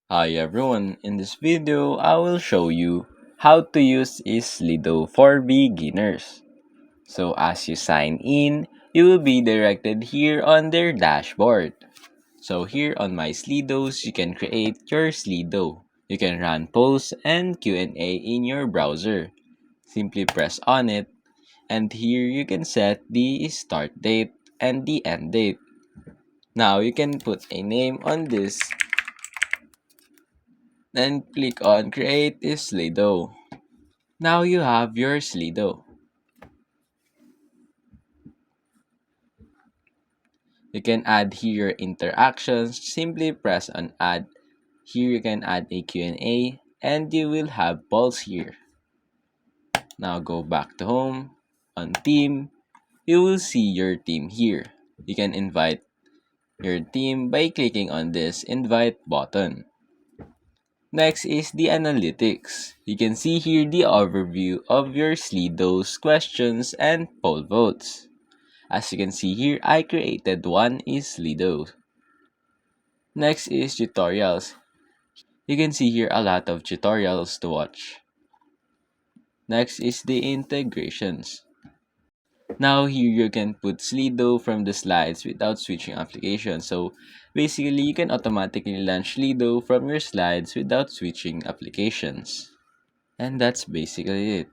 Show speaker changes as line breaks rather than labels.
Hi everyone, in this video I will show you how to use Slido for beginners. So as you sign in, you will be directed here on their dashboard. So here on my Slidos, you can create your Slido. You can run polls and Q&A in your browser. Simply press on it, and here you can set the start date and the end date. Now you can put a name on this, then click on create Slido. Now you have your Slido. You can add here interactions. Simply press on add. Here you can add a Q&A and you will have polls here. Now go back to home. On team, you will see your team here. You can invite your team by clicking on this invite button. Next is the analytics. You can see here the overview of your Slido's questions and poll votes. As you can see here, I created one Slido. Next is tutorials. You can see here a lot of tutorials to watch. Next is the integrations. Now here you can put Slido from the slides without switching applications. So basically you can automatically launch Slido from your slides without switching applications. And that's basically it.